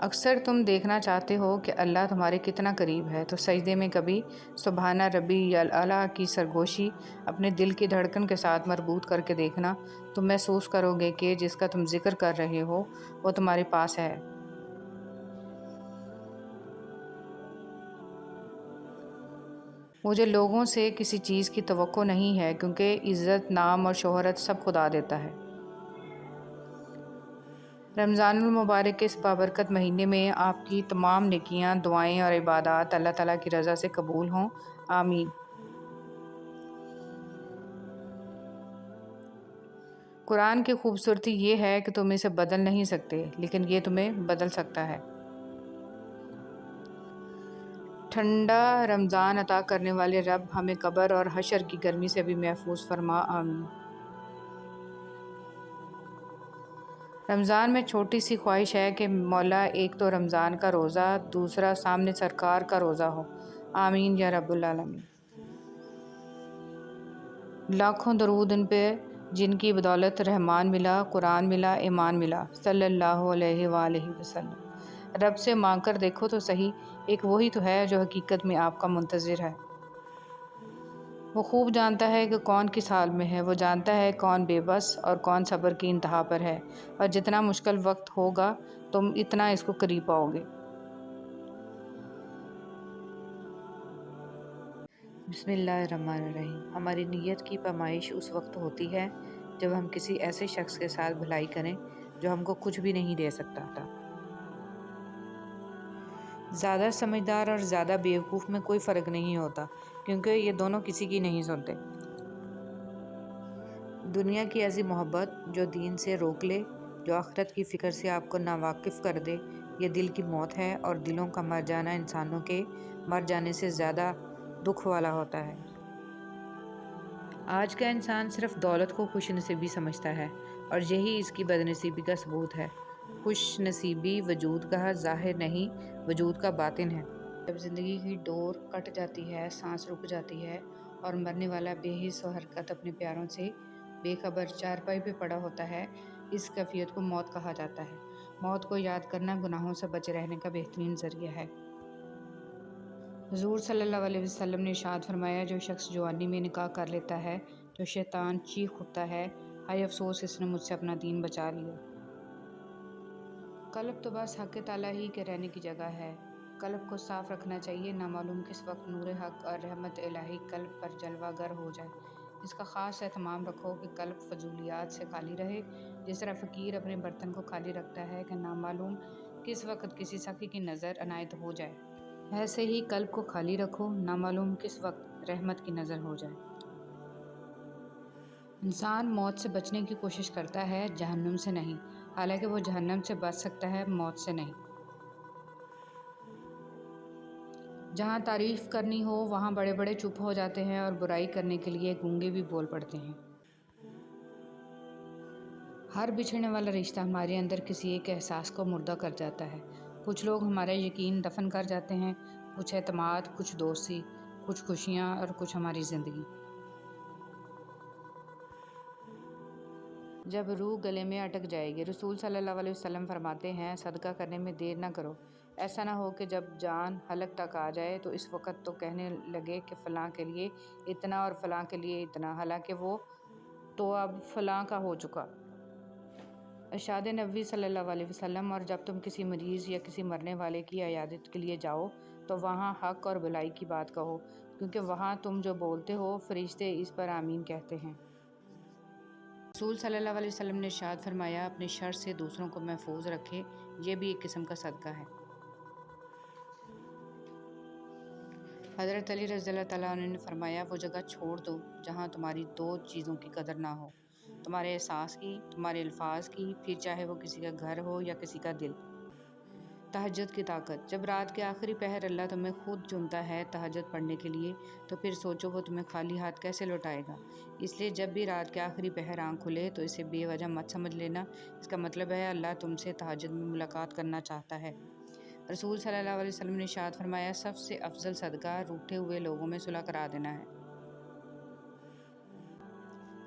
اکثر تم دیکھنا چاہتے ہو کہ اللہ تمہارے کتنا قریب ہے، تو سجدے میں کبھی سبحان ربی الاعلیٰ کی سرگوشی اپنے دل کی دھڑکن کے ساتھ مربوط کر کے دیکھنا۔ تم محسوس کرو گے کہ جس کا تم ذکر کر رہے ہو وہ تمہارے پاس ہے۔ مجھے لوگوں سے کسی چیز کی توقع نہیں ہے، کیونکہ عزت، نام اور شہرت سب خدا دیتا ہے۔ رمضان المبارک کے اس بابرکت مہینے میں آپ کی تمام نیکیاں، دعائیں اور عبادات اللہ تعالیٰ کی رضا سے قبول ہوں، آمین۔ قرآن کی خوبصورتی یہ ہے کہ تم اسے بدل نہیں سکتے، لیکن یہ تمہیں بدل سکتا ہے۔ ٹھنڈا رمضان عطا کرنے والے رب ہمیں قبر اور حشر کی گرمی سے بھی محفوظ فرما، آمین۔ رمضان میں چھوٹی سی خواہش ہے کہ مولا ایک تو رمضان کا روزہ، دوسرا سامنے سرکار کا روزہ ہو، آمین یا رب العالمین۔ لاکھوں درود ان پہ جن کی بدولت رحمان ملا، قرآن ملا، ایمان ملا، صلی اللہ علیہ وآلہ وسلم۔ رب سے مانگ کر دیکھو تو صحیح، ایک وہی تو ہے جو حقیقت میں آپ کا منتظر ہے۔ وہ خوب جانتا ہے کہ کون کس حال میں ہے، وہ جانتا ہے کون بے بس اور کون صبر کی انتہا پر ہے، اور جتنا مشکل وقت ہوگا تم اتنا اس کو قریب پاؤ گے۔ بسم اللہ الرحمن الرحیم۔ ہماری نیت کی پیمائش اس وقت ہوتی ہے جب ہم کسی ایسے شخص کے ساتھ بھلائی کریں جو ہم کو کچھ بھی نہیں دے سکتا۔ زیادہ سمجھدار اور زیادہ بیوقوف میں کوئی فرق نہیں ہوتا، کیونکہ یہ دونوں کسی کی نہیں سنتے۔ دنیا کی ایسی محبت جو دین سے روک لے، جو آخرت کی فکر سے آپ کو ناواقف کر دے، یہ دل کی موت ہے، اور دلوں کا مر جانا انسانوں کے مر جانے سے زیادہ دکھ والا ہوتا ہے۔ آج کا انسان صرف دولت کو خوش نصیبی سمجھتا ہے، اور یہی اس کی بد نصیبی کا ثبوت ہے۔ خوش نصیبی وجود کا ظاہر نہیں، وجود کا باطن ہے۔ جب زندگی کی ڈور کٹ جاتی ہے، سانس رک جاتی ہے، اور مرنے والا بے حس و حرکت اپنے پیاروں سے بے خبر چارپائی پہ پڑا ہوتا ہے، اس کیفیت کو موت کہا جاتا ہے۔ موت کو یاد کرنا گناہوں سے بچے رہنے کا بہترین ذریعہ ہے۔ حضور صلی اللہ علیہ وسلم نے ارشاد فرمایا، جو شخص جوانی میں نکاح کر لیتا ہے تو شیطان چیخ اٹھتا ہے، ہائے افسوس، اس نے مجھ سے اپنا دین بچا لیا۔ قلب تو بس حق تعالیٰ ہی کے رہنے کی جگہ ہے۔ قلب کو صاف رکھنا چاہیے، نامعلوم کس وقت نور حق اور رحمت الہی قلب پر جلوہ گر ہو جائے۔ اس کا خاص اہتمام رکھو کہ قلب فضولیات سے خالی رہے، جس طرح فقیر اپنے برتن کو خالی رکھتا ہے کہ نامعلوم کس وقت کسی سخی کی نظر عنایت ہو جائے، ایسے ہی قلب کو خالی رکھو، نامعلوم کس وقت رحمت کی نظر ہو جائے۔ انسان موت سے بچنے کی کوشش کرتا ہے، جہنم سے نہیں، حالانکہ وہ جہنم سے بچ سکتا ہے، موت سے نہیں۔ جہاں تعریف کرنی ہو وہاں بڑے بڑے چپ ہو جاتے ہیں، اور برائی کرنے کے لیے گونگے بھی بول پڑتے ہیں۔ ہر بچھڑنے والا رشتہ ہمارے اندر کسی ایک احساس کو مردہ کر جاتا ہے۔ کچھ لوگ ہمارا یقین دفن کر جاتے ہیں، کچھ اعتماد، کچھ دوستی، کچھ خوشیاں اور کچھ ہماری زندگی۔ جب روح گلے میں اٹک جائے گی، رسول صلی اللہ علیہ وسلم فرماتے ہیں، صدقہ کرنے میں دیر نہ کرو، ایسا نہ ہو کہ جب جان حلق تک آ جائے تو اس وقت تو کہنے لگے کہ فلاں کے لیے اتنا اور فلاں کے لیے اتنا، حالانکہ وہ تو اب فلاں کا ہو چکا۔ ارشاد نبوی صلی اللہ علیہ وسلم، اور جب تم کسی مریض یا کسی مرنے والے کی عیادت کے لیے جاؤ تو وہاں حق اور بھلائی کی بات کہو، کیونکہ وہاں تم جو بولتے ہو فرشتے اس پر آمین کہتے ہیں۔ رسول صلی اللہ علیہ وسلم نے ارشاد فرمایا، اپنے شر سے دوسروں کو محفوظ رکھے، یہ بھی ایک قسم کا صدقہ ہے۔ حضرت علی رضی اللہ تعالیٰ عنہ نے فرمایا، وہ جگہ چھوڑ دو جہاں تمہاری دو چیزوں کی قدر نہ ہو، تمہارے احساس کی، تمہارے الفاظ کی، پھر چاہے وہ کسی کا گھر ہو یا کسی کا دل۔ تہجد کی طاقت۔ جب رات کے آخری پہر اللہ تمہیں خود چنتا ہے تہجد پڑھنے کے لیے، تو پھر سوچو وہ تمہیں خالی ہاتھ کیسے لوٹائے گا۔ اس لیے جب بھی رات کے آخری پہر آنکھ کھلے تو اسے بے وجہ مت سمجھ لینا، اس کا مطلب ہے اللہ تم سے تہجد میں ملاقات کرنا چاہتا ہے۔ رسول صلی اللہ علیہ وسلم نے ارشاد فرمایا، سب سے افضل صدقہ روٹھے ہوئے لوگوں میں صلح کرا دینا ہے۔